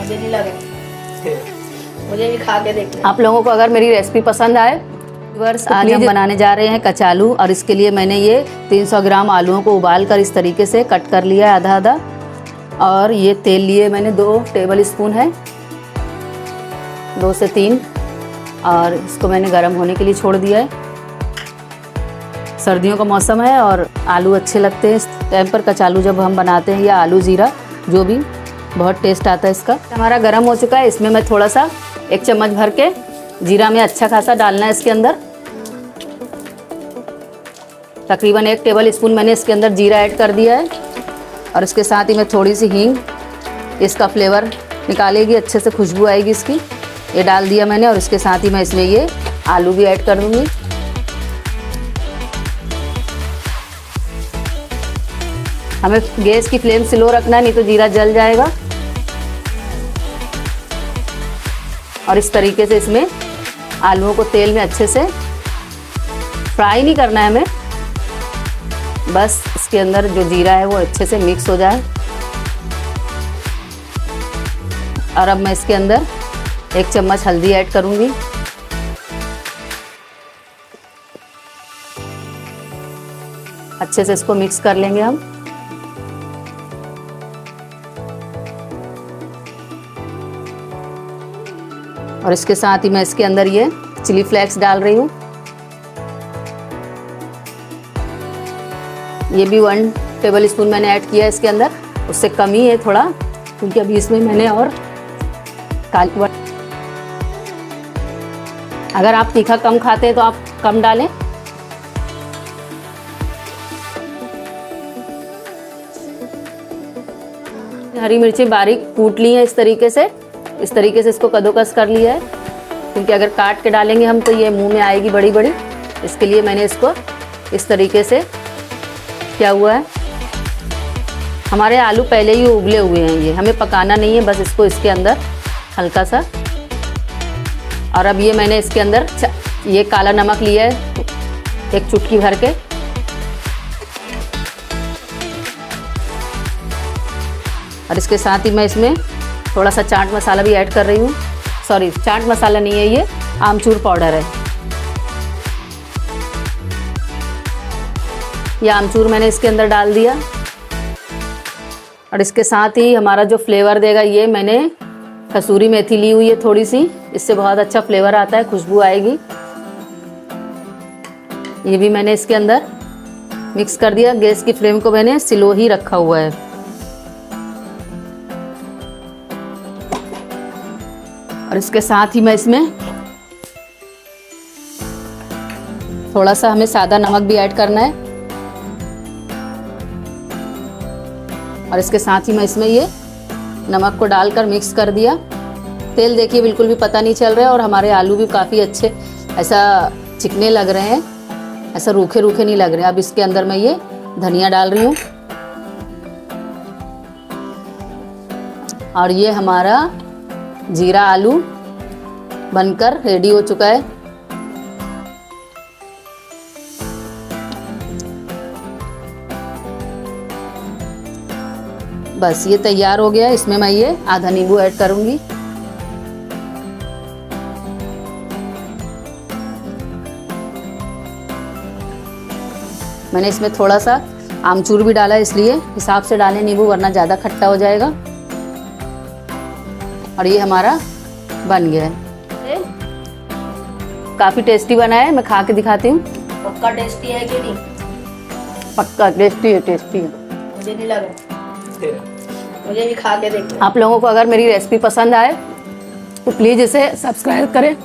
मुझे नहीं लगा, मुझे भी खा के देखना। आप लोगों को अगर मेरी रेसिपी पसंद आए, आज हम बनाने जा रहे हैं कचालू। और इसके लिए मैंने ये 300 ग्राम आलूओं को उबाल कर इस तरीके से कट कर लिया है आधा आधा। और ये तेल लिए मैंने 2 टेबल स्पून है, 2 से 3। और इसको मैंने गर्म होने के लिए छोड़ दिया है। सर्दियों का मौसम है और आलू अच्छे लगते हैं इस टाइम पर। कचालू जब हम बनाते हैं या आलू जीरा जो भी, बहुत टेस्ट आता है इसका। हमारा गर्म हो चुका है। इसमें मैं थोड़ा सा 1 चम्मच भर के जीरा में अच्छा खासा डालना है इसके अंदर। तकरीबन 1 टेबल स्पून मैंने इसके अंदर जीरा ऐड कर दिया है। और इसके साथ ही मैं थोड़ी सी हींग, इसका फ्लेवर निकालेगी, अच्छे से खुशबू आएगी इसकी, ये डाल दिया मैंने। और इसके साथ ही मैं इसमें ये आलू भी ऐड कर दूँगी। हमें गैस की फ्लेम स्लो रखना है, नहीं तो जीरा जल जाएगा। और इस तरीके से इसमें आलूओं को तेल में अच्छे से फ्राई नहीं करना है हमें, बस इसके अंदर जो जीरा है वो अच्छे से मिक्स हो जाए। और अब मैं इसके अंदर 1 चम्मच हल्दी ऐड करूंगी। अच्छे से इसको मिक्स कर लेंगे हम। और इसके साथ ही मैं इसके अंदर ये चिली फ्लेक्स डाल रही हूँ। ये भी 1 टेबल स्पून मैंने ऐड किया है इसके अंदर, उससे कम ही है थोड़ा, क्योंकि अभी इसमें मैंने और अगर आप तीखा कम खाते हैं तो आप कम डालें। हरी मिर्ची बारीक कूट ली है इस तरीके से इसको कद्दूकस कर लिया है, क्योंकि अगर काट के डालेंगे हम तो ये मुंह में आएगी बड़ी बड़ी। इसके लिए मैंने इसको इस तरीके से, क्या हुआ है, हमारे आलू पहले ही उबले हुए हैं, ये हमें पकाना नहीं है, बस इसको इसके अंदर हल्का सा। और अब ये मैंने इसके अंदर ये काला नमक लिया है 1 चुटकी भर के। और इसके साथ ही मैं इसमें थोड़ा सा चाट मसाला भी ऐड कर रही हूँ। सॉरी, चाट मसाला नहीं है, ये आमचूर पाउडर है। ये आमचूर मैंने इसके अंदर डाल दिया। और इसके साथ ही हमारा जो फ्लेवर देगा, ये मैंने कसूरी मेथी ली हुई है थोड़ी सी, इससे बहुत अच्छा फ्लेवर आता है, खुशबू आएगी। ये भी मैंने इसके अंदर मिक्स कर दिया। गैस की फ्लेम को मैंने स्लो ही रखा हुआ है। और इसके साथ ही मैं इसमें थोड़ा सा, हमें सादा नमक भी ऐड करना है। और इसके साथ ही मैं इसमें ये नमक को डालकर मिक्स कर दिया। तेल देखिए बिल्कुल भी पता नहीं चल रहा है। और हमारे आलू भी काफ़ी अच्छे ऐसा चिकने लग रहे हैं, ऐसा रूखे रूखे नहीं लग रहे हैं। अब इसके अंदर मैं ये धनिया डाल रही हूँ। और ये हमारा जीरा आलू बनकर रेडी हो चुका है। बस ये तैयार हो गया। इसमें मैं ये आधा नींबू ऐड करूंगी। मैंने इसमें थोड़ा सा आमचूर भी डाला, इसलिए हिसाब से डालें नींबू, वरना ज़्यादा खट्टा हो जाएगा। और ये हमारा बन गया है। काफ़ी टेस्टी बना है, मैं खा के दिखाती हूँ। पक्का टेस्टी है कि नहीं? पक्का टेस्टी है, टेस्टी है। मुझे नहीं लगा, मुझे भी खा के देखना। आप लोगों को अगर मेरी रेसिपी पसंद आए तो प्लीज़ इसे सब्सक्राइब करें